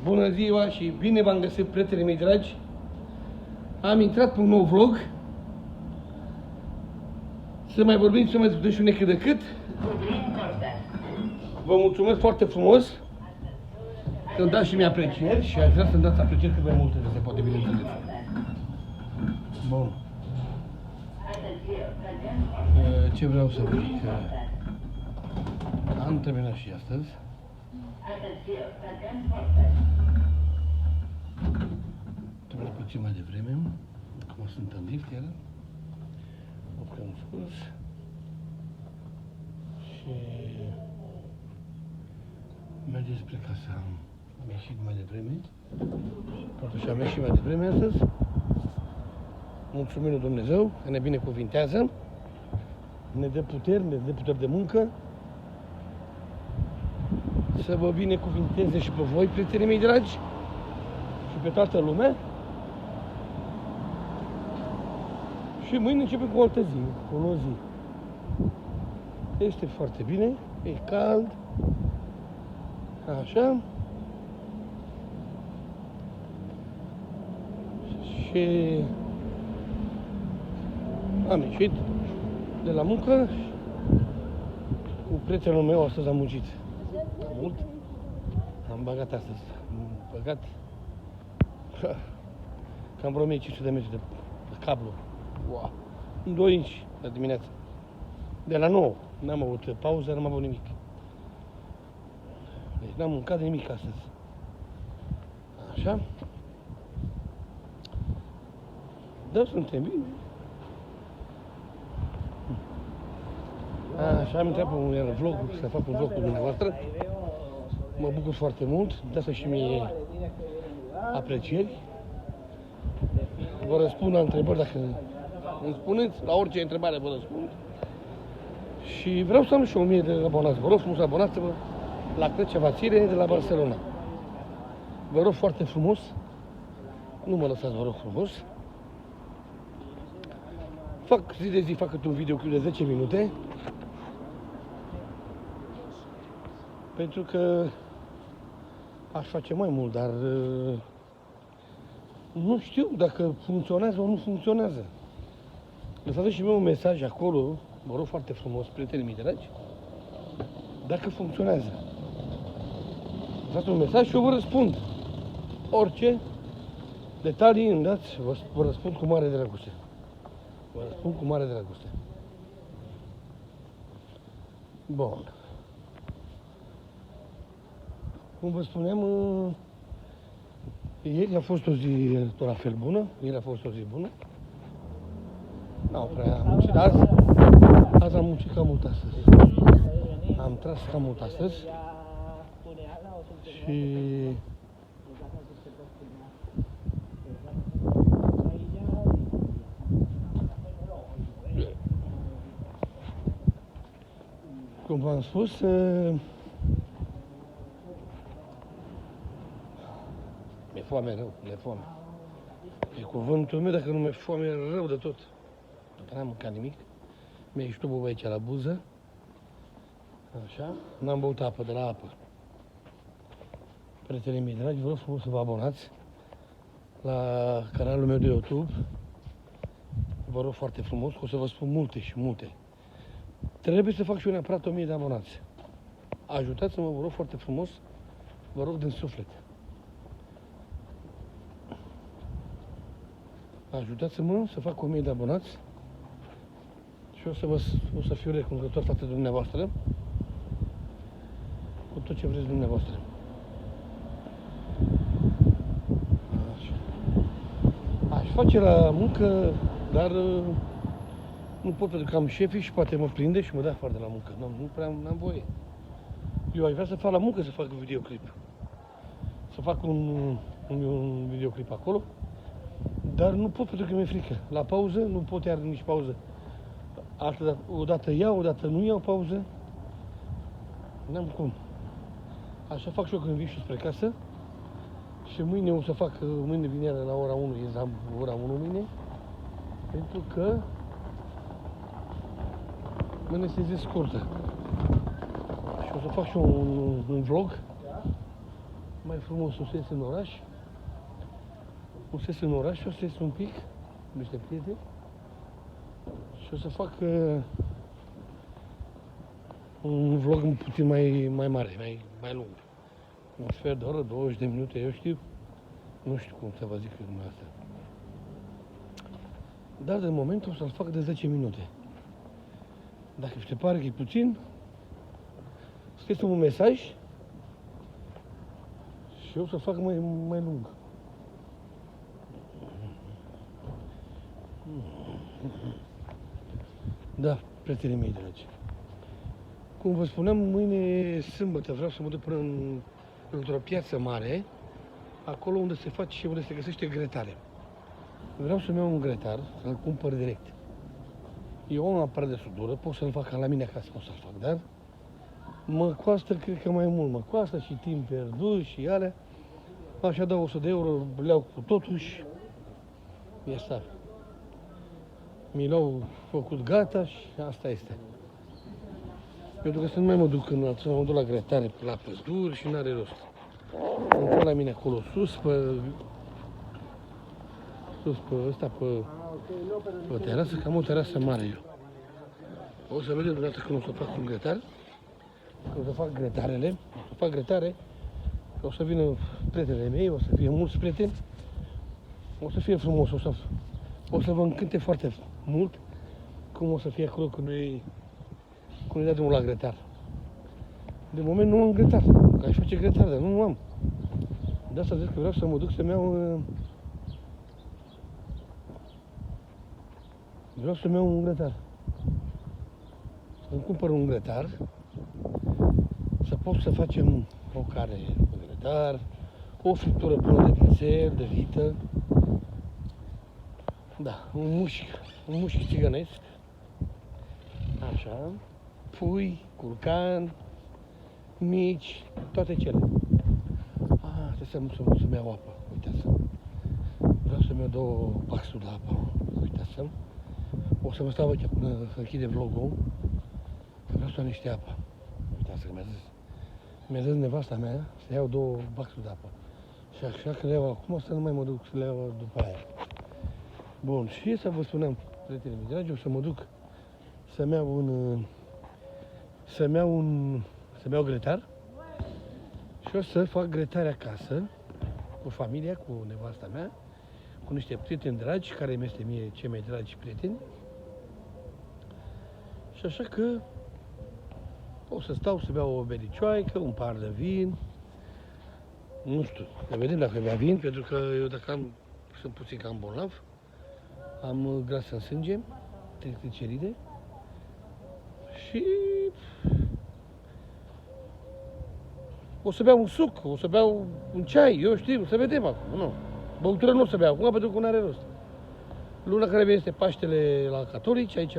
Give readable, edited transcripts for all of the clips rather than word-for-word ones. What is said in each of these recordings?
Bună ziua și bine v-am găsit, prietenii mei dragi. Am intrat pe un nou vlog. Să mai vorbim, să mai discutăm și un cât de cât. Vă mulțumesc foarte frumos că îmi dați și mie aprecieri și aș vrea să-mi dați aprecieri cât mai multe de se poate, bineînțeles. Bun. Ce vreau să vă zic? Am terminat și astăzi. Trebuie puțin mai devreme. Acum sunt în lift, iar oprim sus. Și mergem spre casă. Am ieșit mai devreme. Totuși am ieșit mai devreme astăzi. Mulțumim lui Dumnezeu că ne binecuvintează. Ne dă puteri de muncă. Să vă binecuvinteze și pe voi, prietenii mei dragi, și pe toată lumea. Și mâine începem cu o altă zi, cu o nouă zi. Este foarte bine, e cald, așa. Și am ieșit de la muncă și cu prietenul meu astăzi am muncit mult. Am băgat astăzi. Am băgat cam vreo 1500 de metri de cablu. Wow. În 2 inci la dimineață. De la 9. N-am avut pauză, n-am avut nimic. Deci n-am mâncat nimic astăzi. Așa. Da, suntem bine. Așa, am intrat pe un vlog, să fac un vlog cu dumneavoastră. Mă bucur foarte mult, dați și mie aprecieri. Vă răspund la întrebări dacă îmi spuneți, la orice întrebare vă răspund. Și vreau să am și 1000 de abonați. Vă rog frumos, abonați-vă la Crăceva Țire de la Barcelona. Vă rog foarte frumos, nu mă lăsați, vă rog frumos. Fac zi de zi, fac câte un videoclip de 10 minute. Pentru că aș face mai mult, dar nu știu dacă funcționează sau nu funcționează. Lăsați și mie un mesaj acolo, vă rog foarte frumos, prietenii mei dragi, dacă funcționează. Lăsați un mesaj și eu vă răspund. Orice detalii îmi dați, vă răspund cu mare dragoste. Vă răspund cu mare dragoste. Bun. Cum vă spuneam, ieri a fost o zi tot la fel bună. Ieri a fost o zi bună. N-am prea muncit azi. Azi am muncit cam mult astăzi. Am tras cam mult astăzi. Și cum v-am spus, mi-e foame rău, mi-e foame. E cuvântul meu, dacă nu mi-e foame, e rău de tot. N-am mâncat nimic. Mi-a ieșit tubul aici la buză. Așa. N-am băut apă de la apă. Prietenii mei dragi, vă rog frumos să vă abonați la canalul meu de YouTube. Vă rog foarte frumos, că o să vă spun multe și multe. Trebuie să fac și eu neapărat 1000 de abonați. Ajutați-mă, vă rog foarte frumos, vă rog din suflet. Ajutați-mă să fac 1000 de abonați și o să fiu recunoscător față de dumneavoastră cu tot ce vreți dumneavoastră. Așa. Aș face la muncă, dar nu pot, pentru că am șefii și poate mă prinde și mă dă afară de la muncă. Nu prea am voie. Eu aș vrea să fac la muncă, să fac un videoclip. Să fac un videoclip acolo, dar nu pot pentru că mi-e frică. La pauză nu pot iar nici pauză. Odată iau, odată nu iau pauză. N-am cum. Așa fac și eu când vin și spre casă. Și mâine o să fac, mâine vinerea la ora 1, am ora 1 mâine. Pentru că mâine este zi scurtă. Și o să fac și un vlog mai frumos o să ies în oraș. O să ies în oraș și o să ies un pic cu niște prieteni și o să fac un vlog puțin mai mare, mai lung. Un sfert de oră, 20 de minute, eu știu. Nu știu cum să vă zic numai asta. Dar de moment o să-l fac de 10 minute. Dacă vi se pare că e puțin, scrieți-mi un mesaj și eu să fac mai lung. Da, prietenii mei dragi. Cum vă spuneam, mâine sâmbătă vreau să mă duc până într-o piață mare, acolo unde se face și unde se găsește grătare. Vreau să-mi iau un grătar, să-l cumpăr direct. Eu am aparat de sudură, pot să-l fac la mine acasă, pot să-l fac, dar mă costă, cred că mai mult, mă costă și timp pierdut și alea. Așa dau 100 de euro, le iau cu totul și e asta. Mi l-au făcut gata și asta este. Pentru că să nu mai mă duc să mă duc la grătare, la păduri și n-are rost. Îmi pun la mine acolo sus, pe ăsta, pe terasă, că am o terasă mare eu. O să vedem odată când o să fac un grătar, când o să fac grătarele, o să fac grătare, o să vină prietenii mei, o să fie mulți prieteni, o să fie frumos, o să vă încânte foarte mult cum o să fie acolo când îi dea drumul la grătar. De moment nu am grătar, că aș face grătar, dar nu am. De asta zic că vreau să mă duc să-mi iau... Vreau să-mi iau un grătar. Să-mi cumpăr un grătar, să pot să facem o carne cu grătar, o friptură bună de vițel, de vită. Da, un mușchi țigănesc. Așa. Pui, curcan, mici, toate cele. Trebuie să-mi iau apă, uitați-mă. Vreau să-mi iau 2 baxuri de apă, uitați-mă. O să mă stau aici până să închide vlogul, că vreau să iau niște apă. Uitați-mă, mi-a zis nevasta mea să iau 2 baxuri de apă. Și așa că le iau acum, să nu mai mă duc să le iau după aia. Bun, și să vă spunem, prietenii mei dragi, o să mă duc să-mi iau grătar și o să fac grătare acasă, cu familia, cu nevasta mea, cu niște prieteni dragi, care mi este mie cei mai dragi prieteni. Și așa că o să stau să beau o bericioaică, un pahar de vin. Nu știu, ne vedem dacă bea vin, pentru că eu dacă sunt puțin cam bolnav, am grasă în sânge, trigliceride și o să beau un suc, o să beau un ceai, eu știu, să vedem acum, nu. Băutură nu o să beau acum, pentru că nu are rost. Luna care vine este Paștele la catolici, aici,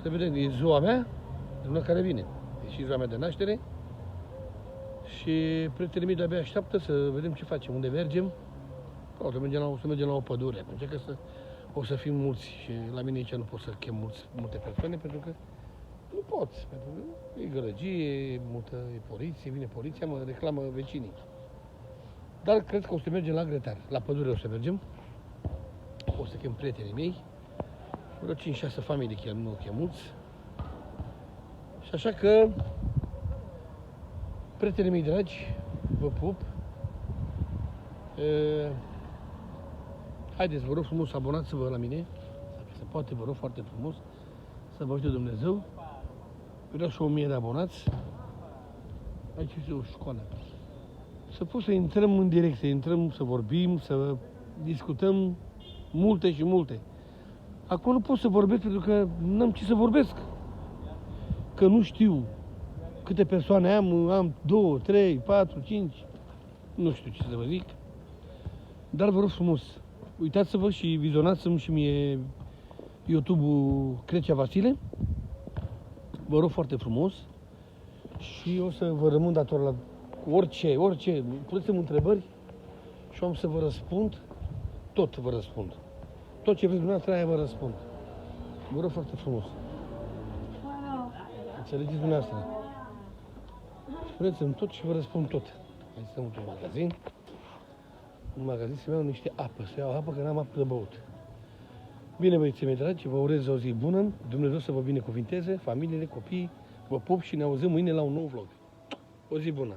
să vedem, e ziua mea, luna care vine, e și ziua mea de naștere. Și prietenii mei de-abia așteaptă să vedem ce facem, unde mergem. O să mergem la o pădure atunci, că o să fim mulți și la mine aici nu pot să chem multe persoane, pentru că nu poți, pentru că e gălăgie, e poliție, vine poliția, mă reclamă vecinii. Dar cred că o să mergem la grătar, la pădure o să mergem, o să chem prietenii mei, vreo 5-6 familii chem, nu chem mulți. Și așa că, prietenii mei dragi, vă pup. Haideți, vă rog frumos, abonați-vă la mine, dacă se poate, vă rog foarte frumos, să vă ajute Dumnezeu. Vreau și 1000 de abonați. Aici este o școală. Să pot să intrăm în direct, să intrăm, să vorbim, să discutăm multe și multe. Acum nu pot să vorbesc pentru că n-am ce să vorbesc. Că nu știu câte persoane am 2, 3, 4, 5, nu știu ce să vă zic. Dar vă rog frumos, uitați-vă și vizionați-mi și mie YouTube-ul Crecea Vasile. Vă rog foarte frumos și o să vă rămân dator la orice, puneți-mi întrebări și am să vă răspund, tot vă răspund. Tot ce vreți dumneavoastră, aia vă răspund. Vă rog foarte frumos. Înțelegeți dumneavoastră. Spuneți-mi tot și vă răspund tot. Hai să într-un magazin. În magazin să-mi iau niște apă. Să iau apă, că n-am apă de băut. Bine, băieții mei dragi, vă urez o zi bună. Dumnezeu să vă binecuvinteze, familiile, copiii. Vă pup și ne auzim mâine la un nou vlog. O zi bună!